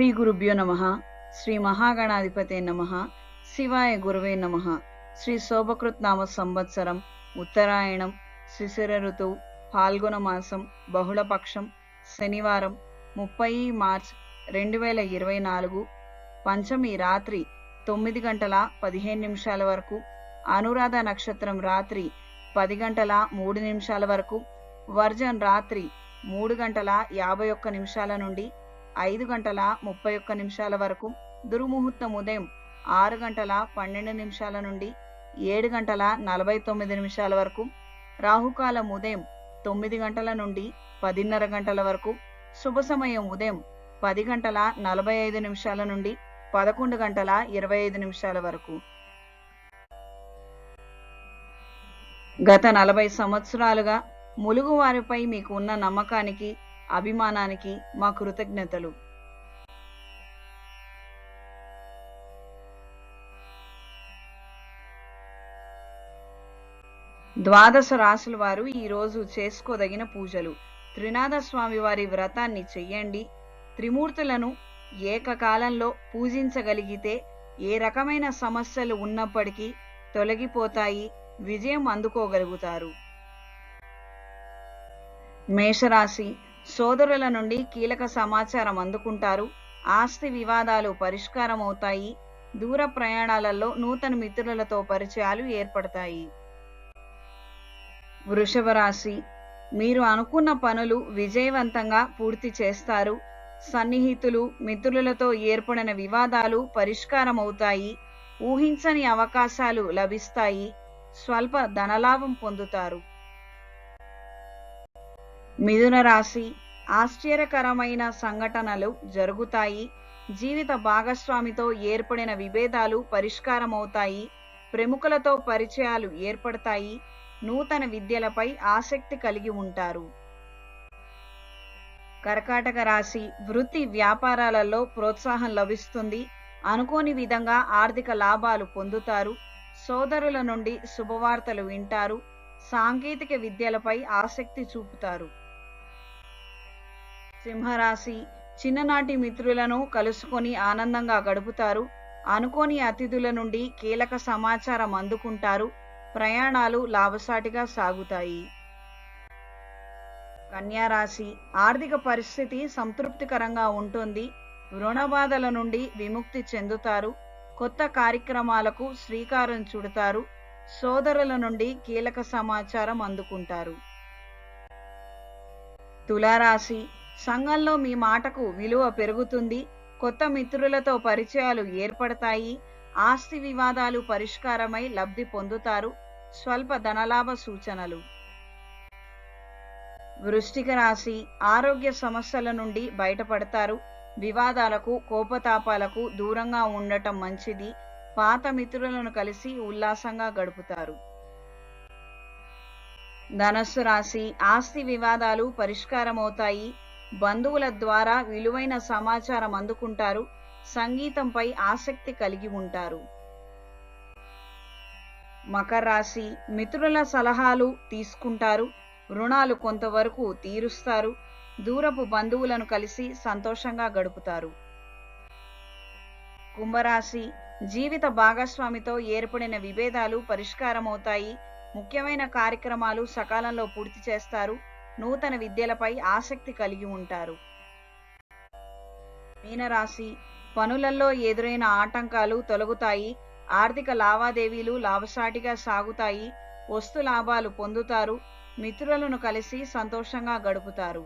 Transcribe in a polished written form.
శ్రీ గురుభ్యో నమః. శ్రీ మహాగణాధిపతే నమః. శివాయ గురువే నమః. శ్రీ శోభకృత్ నామ సంవత్సరం ఉత్తరాయణం, శిశిర ఋతువు, పాల్గొన మాసం, బహుళపక్షం, శనివారం 30 మార్చ్ 2024, పంచమి రాత్రి 9 గంటల 15 నిమిషాల వరకు, అనురాధ నక్షత్రం రాత్రి 10 గంటల 3 నిమిషాల వరకు, వర్జన్ రాత్రి 3 గంటల 51 నిమిషాల నుండి 5 గంటల 31 నిమిషాల వరకు, దుర్ముహూర్తం ఉదయం 6 గంటల 12 నిమిషాల నుండి 7 గంటల 49 నిమిషాల వరకు, రాహుకాలం ఉదయం 9 గంటల నుండి 10:30 గంటల వరకు, శుభ సమయం ఉదయం 10 గంటల 45 నిమిషాల నుండి 11 గంటల 25 నిమిషాల వరకు. గత 40 సంవత్సరాలుగా ములుగు వారిపై మీకు ఉన్న నమ్మకానికి, అభిమానానికి మా కృతజ్ఞతలు. ద్వాదశ రాశుల వారు ఈరోజు చేసుకోదగిన పూజలు: త్రినాథ స్వామి వారి వ్రతాన్ని చెయ్యండి. త్రిమూర్తులను ఏకకాలంలో పూజించగలిగితే ఏ రకమైన సమస్యలు ఉన్నప్పటికీ తొలగిపోతాయి, విజయం అందుకోగలుగుతారు. మేషరాశి: సోదరుల నుండి కీలక సమాచారం అందుకుంటారు. ఆస్తి వివాదాలు పరిష్కారం అవుతాయి. దూర ప్రయాణాలలో నూతన మిత్రులతో పరిచయాలు ఏర్పడతాయి. వృషభ రాశి: మీరు అనుకున్న పనులు విజయవంతంగా పూర్తి చేస్తారు. సన్నిహితులు, మిత్రులతో ఏర్పడిన వివాదాలు పరిష్కారం అవుతాయి. ఊహించని అవకాశాలు లభిస్తాయి. స్వల్ప ధనలాభం పొందుతారు. మిథున రాశి: ఆశ్చర్యకరమైన సంఘటనలు జరుగుతాయి. జీవిత భాగస్వామితో ఏర్పడిన విభేదాలు పరిష్కారం అవుతాయి. ప్రముఖులతో పరిచయాలు ఏర్పడతాయి. నూతన విద్యలపై ఆసక్తి కలిగి ఉంటారు. కర్కాటక రాశి: వృత్తి వ్యాపారాలలో ప్రోత్సాహం లభిస్తుంది. అనుకోని విధంగా ఆర్థిక లాభాలు పొందుతారు. సోదరుల నుండి శుభవార్తలు వింటారు. సాంకేతిక విద్యలపై ఆసక్తి చూపుతారు. సింహరాశి: చిన్ననాటి మిత్రులను కలుసుకొని ఆనందంగా గడుపుతారు. అనుకోని అతిథుల నుండి కీలక సమాచారం అందుకుంటారు. ప్రయాణాలు లాభసాటిగా సాగుతాయి. కన్యా రాశి: ఆర్థిక పరిస్థితి సంతృప్తికరంగా ఉంటుంది. రుణ బాధల నుండి విముక్తి చెందుతారు. కొత్త కార్యక్రమాలకు శ్రీకారం చుడతారు. సోదరుల నుండి కీలక సమాచారం అందుకుంటారు. తులారాశి: సంఘంలో మీ మాటకు విలువ పెరుగుతుంది. కొత్త మిత్రులతో పరిచయాలు ఏర్పడతాయి. ఆస్తి వివాదాలు పరిష్కారమై లబ్ధి పొందుతారు. స్వల్ప ధనలాభ సూచనలు. వృశ్చిక రాశి: ఆరోగ్య సమస్యల నుండి బయటపడతారు. వివాదాలకు, కోపతాపాలకు దూరంగా ఉండటం మంచిది. పాత మిత్రులను కలిసి ఉల్లాసంగా గడుపుతారు. ధనస్సు రాశి: ఆస్తి వివాదాలు పరిష్కారమవుతాయి. బంధువుల ద్వారా విలువైన సమాచారం అందుకుంటారు. సంగీతంపై ఆసక్తి కలిగి ఉంటారు. మకర రాశి: మిత్రుల సలహాలు తీసుకుంటారు. రుణాలు కొంతవరకు తీరుస్తారు. దూరపు బంధువులను కలిసి సంతోషంగా గడుపుతారు. కుంభరాశి: జీవిత భాగస్వామితో ఏర్పడిన విభేదాలు పరిష్కారమవుతాయి. ముఖ్యమైన కార్యక్రమాలు సకాలంలో పూర్తి చేస్తారు. నూతన విద్యలపై ఆసక్తి కలిగి ఉంటారు. మీనరాశి: పనులలో ఎదురైన ఆటంకాలు తొలగుతాయి. ఆర్థిక లావాదేవీలు లాభసాటిగా సాగుతాయి. వస్తు లాభాలు పొందుతారు. మిత్రులను కలిసి సంతోషంగా గడుపుతారు.